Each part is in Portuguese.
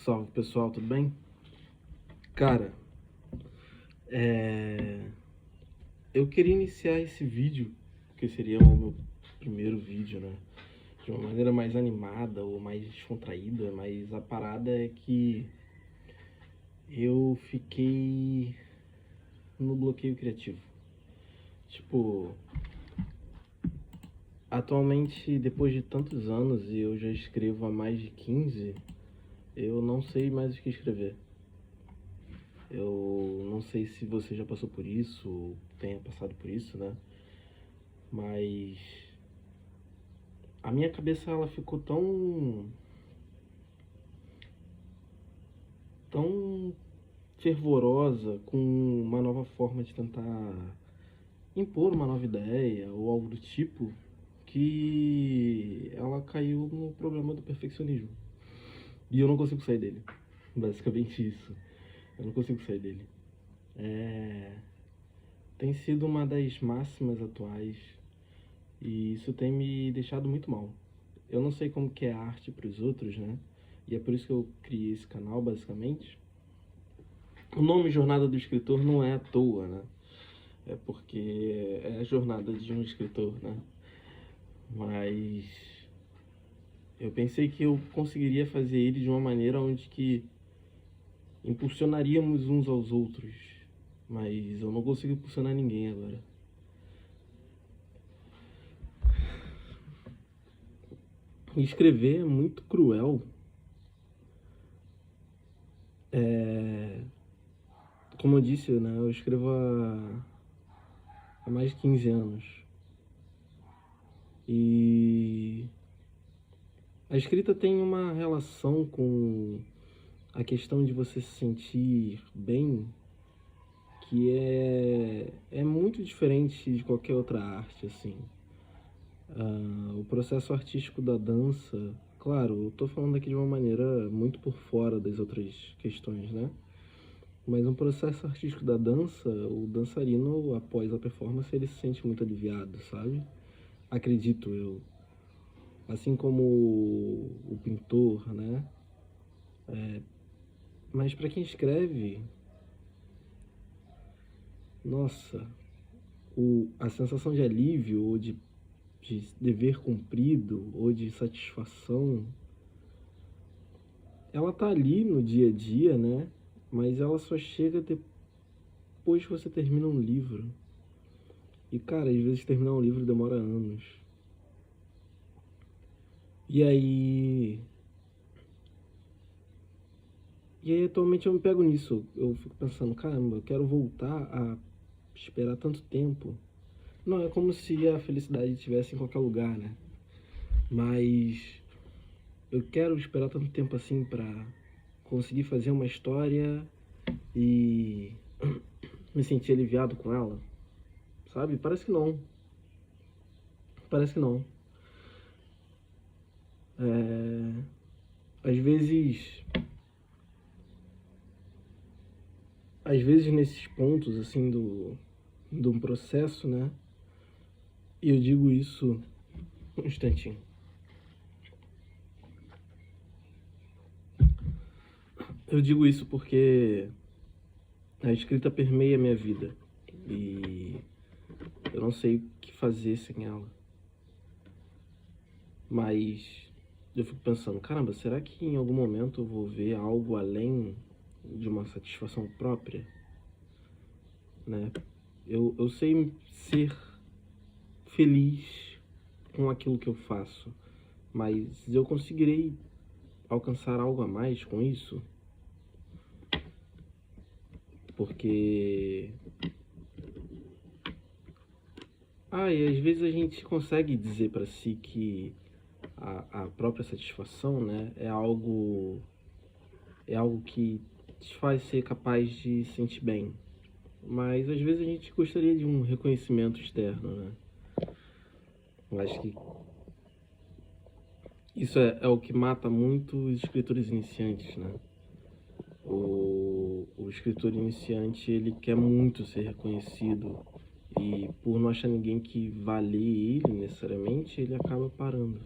Salve pessoal, tudo bem? Cara, eu queria iniciar esse vídeo, que seria o meu primeiro vídeo, né? De uma maneira mais animada ou mais descontraída, mas a parada é que eu fiquei no bloqueio criativo. Tipo, atualmente, depois de tantos anos e eu já escrevo há mais de 15, eu não sei mais o que escrever. Eu não sei se você já passou por isso, ou tenha passado por isso, né? Mas a minha cabeça ela ficou tão fervorosa com uma nova forma de tentar impor uma nova ideia ou algo do tipo, que ela caiu no problema do perfeccionismo. E eu não consigo sair dele. Basicamente isso. Eu não consigo sair dele. Tem sido uma das máximas atuais e isso tem me deixado muito mal. Eu não sei como que é a arte para os outros, né? E é por isso que eu criei esse canal, basicamente. O nome Jornada do Escritor não é à toa, né? É porque é a jornada de um escritor, né? Mas eu pensei que eu conseguiria fazer ele de uma maneira onde que impulsionaríamos uns aos outros. Mas eu não consigo impulsionar ninguém agora. Escrever é muito cruel. Como eu disse, né? Eu escrevo há mais de 15 anos. E a escrita tem uma relação com a questão de você se sentir bem, que é muito diferente de qualquer outra arte, assim. O processo artístico da dança, claro, eu tô falando aqui de uma maneira muito por fora das outras questões, né? Mas no processo artístico da dança, o dançarino, após a performance, ele se sente muito aliviado, sabe? Acredito eu. Assim como o pintor, né? Mas para quem escreve, nossa, a sensação de alívio ou de dever cumprido ou de satisfação, ela tá ali no dia a dia, né? Mas ela só chega depois que você termina um livro. E cara, às vezes terminar um livro demora anos. E aí. E aí atualmente eu me pego nisso. Eu fico pensando, caramba, eu quero voltar a esperar tanto tempo. Não, é como se a felicidade estivesse em qualquer lugar, né? Mas eu quero esperar tanto tempo assim pra conseguir fazer uma história e me sentir aliviado com ela, sabe? Parece que não. Parece que não. Às vezes, às vezes nesses pontos assim do um processo, né? E eu digo isso um instantinho. Eu digo isso porque a escrita permeia a minha vida e eu não sei o que fazer sem ela. Mas eu fico pensando, caramba, será que em algum momento eu vou ver algo além de uma satisfação própria, né? Eu sei ser feliz com aquilo que eu faço, mas eu conseguirei alcançar algo a mais com isso? Porque e às vezes a gente consegue dizer para si que a própria satisfação, né, é algo que te faz ser capaz de se sentir bem. Mas às vezes a gente gostaria de um reconhecimento externo, né? Eu acho que isso é o que mata muito os escritores iniciantes, né? O escritor iniciante, ele quer muito ser reconhecido e por não achar ninguém que vá ler ele necessariamente, ele acaba parando.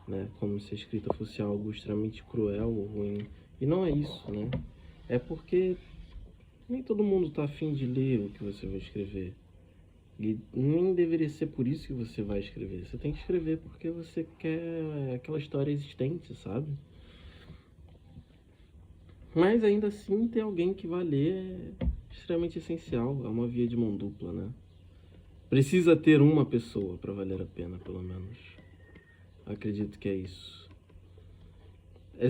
né? Como se a escrita fosse algo extremamente cruel ou ruim. E não é isso, né? É porque nem todo mundo tá afim de ler o que você vai escrever. E nem deveria ser por isso que você vai escrever. Você tem que escrever porque você quer aquela história existente, sabe? Mas ainda assim, ter alguém que vai ler é extremamente essencial. É uma via de mão dupla, né? Precisa ter uma pessoa para valer a pena, pelo menos. Acredito que é isso.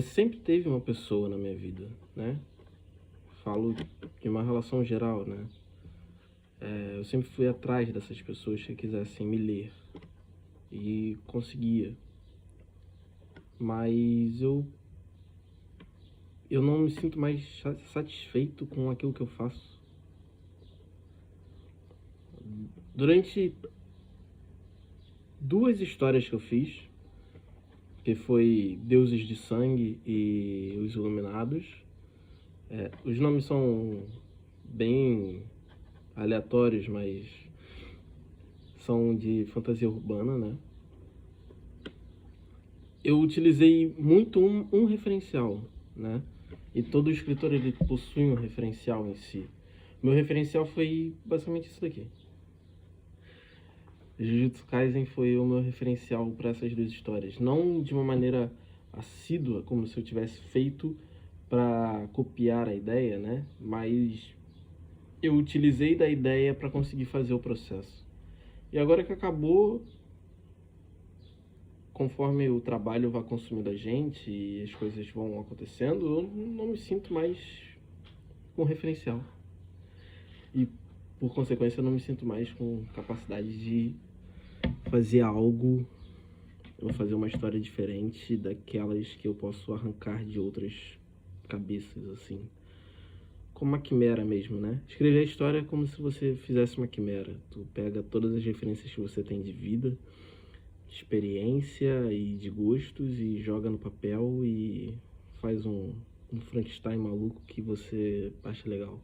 Sempre teve uma pessoa na minha vida, né? Falo de uma relação geral, né? Eu sempre fui atrás dessas pessoas que quisessem me ler. E conseguia. Mas eu não me sinto mais satisfeito com aquilo que eu faço. Durante 2 histórias que eu fiz, que foi Deuses de Sangue e Os Iluminados, os nomes são bem aleatórios, mas são de fantasia urbana, né? Eu utilizei muito um referencial, né? E todo escritor ele possui um referencial em si. Meu referencial foi basicamente isso daqui. Jujutsu Kaisen foi o meu referencial para essas 2 histórias. Não de uma maneira assídua, como se eu tivesse feito para copiar a ideia, né? Mas eu utilizei da ideia para conseguir fazer o processo. E agora que acabou, conforme o trabalho vai consumindo a gente e as coisas vão acontecendo, eu não me sinto mais com referencial. E, por consequência, eu não me sinto mais com capacidade de fazer algo ou fazer uma história diferente daquelas que eu posso arrancar de outras cabeças, assim. Como uma quimera mesmo, né? Escrever a história é como se você fizesse uma quimera. Tu pega todas as referências que você tem de vida, de experiência e de gostos e joga no papel e faz um Frankenstein maluco que você acha legal.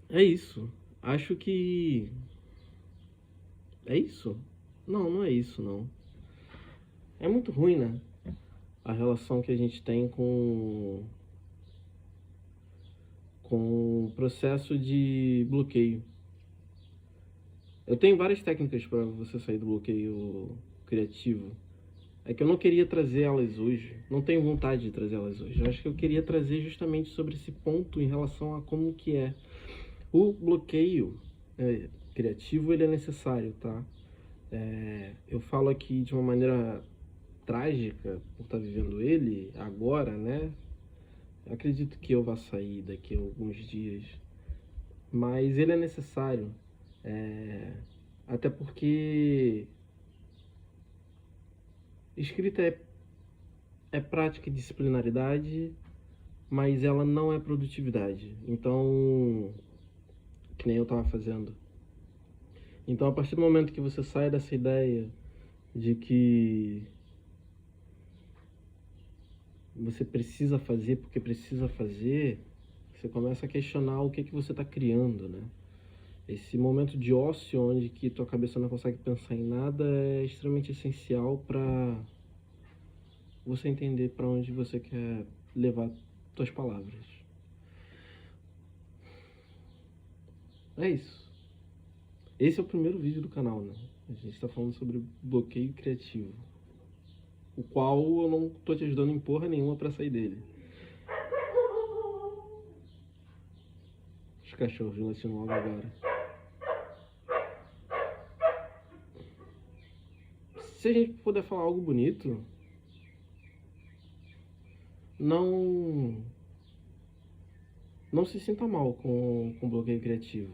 É isso. Acho que... É isso? Não, não é isso, não. É muito ruim, né? A relação que a gente tem com o processo de bloqueio. Eu tenho várias técnicas para você sair do bloqueio criativo. É que eu não queria trazer elas hoje. Não tenho vontade de trazer elas hoje. Eu acho que eu queria trazer justamente sobre esse ponto em relação a como que é. O bloqueio criativo, ele é necessário, tá? Eu falo aqui de uma maneira trágica, por estar vivendo ele agora, né? Eu acredito que eu vá sair daqui a alguns dias. Mas ele é necessário. Até porque escrita é prática e disciplinaridade, mas ela não é produtividade. Então, que nem eu estava fazendo. Então, a partir do momento que você sai dessa ideia de que você precisa fazer porque precisa fazer, você começa a questionar o que você está criando, né? Esse momento de ócio onde que tua cabeça não consegue pensar em nada é extremamente essencial para você entender para onde você quer levar suas palavras. É isso. Esse é o primeiro vídeo do canal, né? A gente está falando sobre bloqueio criativo, o qual eu não tô te ajudando em porra nenhuma para sair dele. Os cachorros latindo logo agora. Se a gente puder falar algo bonito, não se sinta mal com bloqueio criativo.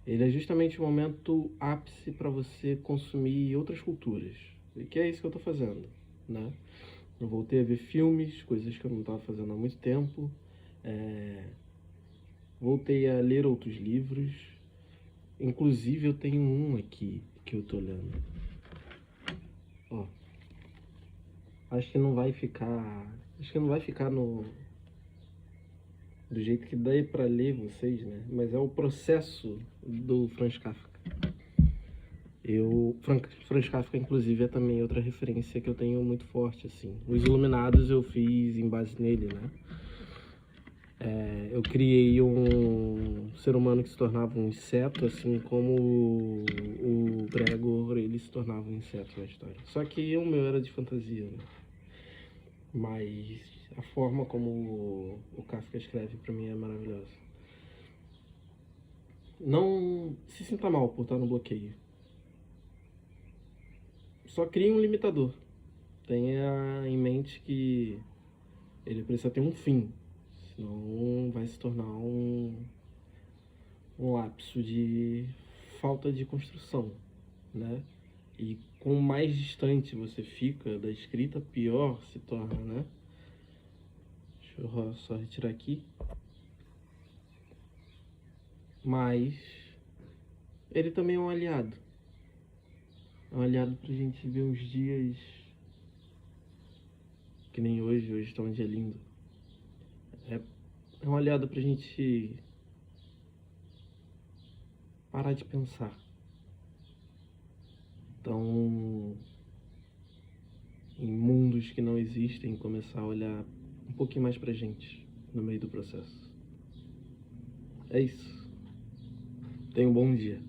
Ele é justamente o momento ápice para você consumir outras culturas. E que é isso que eu tô fazendo, né? Eu voltei a ver filmes, coisas que eu não estava fazendo há muito tempo. Voltei a ler outros livros. Inclusive eu tenho um aqui que eu tô lendo. Ó. Acho que não vai ficar do jeito que dá para ler vocês, né? Mas é o processo do Franz Kafka. Franz Kafka, inclusive, é também outra referência que eu tenho muito forte, assim. Os Iluminados eu fiz em base nele, né? Eu criei um ser humano que se tornava um inseto, assim como o Gregor, ele se tornava um inseto na história. Só que o meu era de fantasia, né? Mas a forma como o Kafka escreve pra mim é maravilhosa. Não se sinta mal por estar no bloqueio. Só crie um limitador. Tenha em mente que ele precisa ter um fim, senão vai se tornar um lapso de falta de construção, né? E quanto mais distante você fica da escrita, pior se torna, né? Deixa eu só retirar aqui. Mas ele também é um aliado. É um aliado pra gente ver uns dias que nem hoje tá um dia lindo. É um aliado pra gente parar de pensar. Então, em mundos que não existem, começar a olhar um pouquinho mais pra gente no meio do processo. É isso. Tenha um bom dia.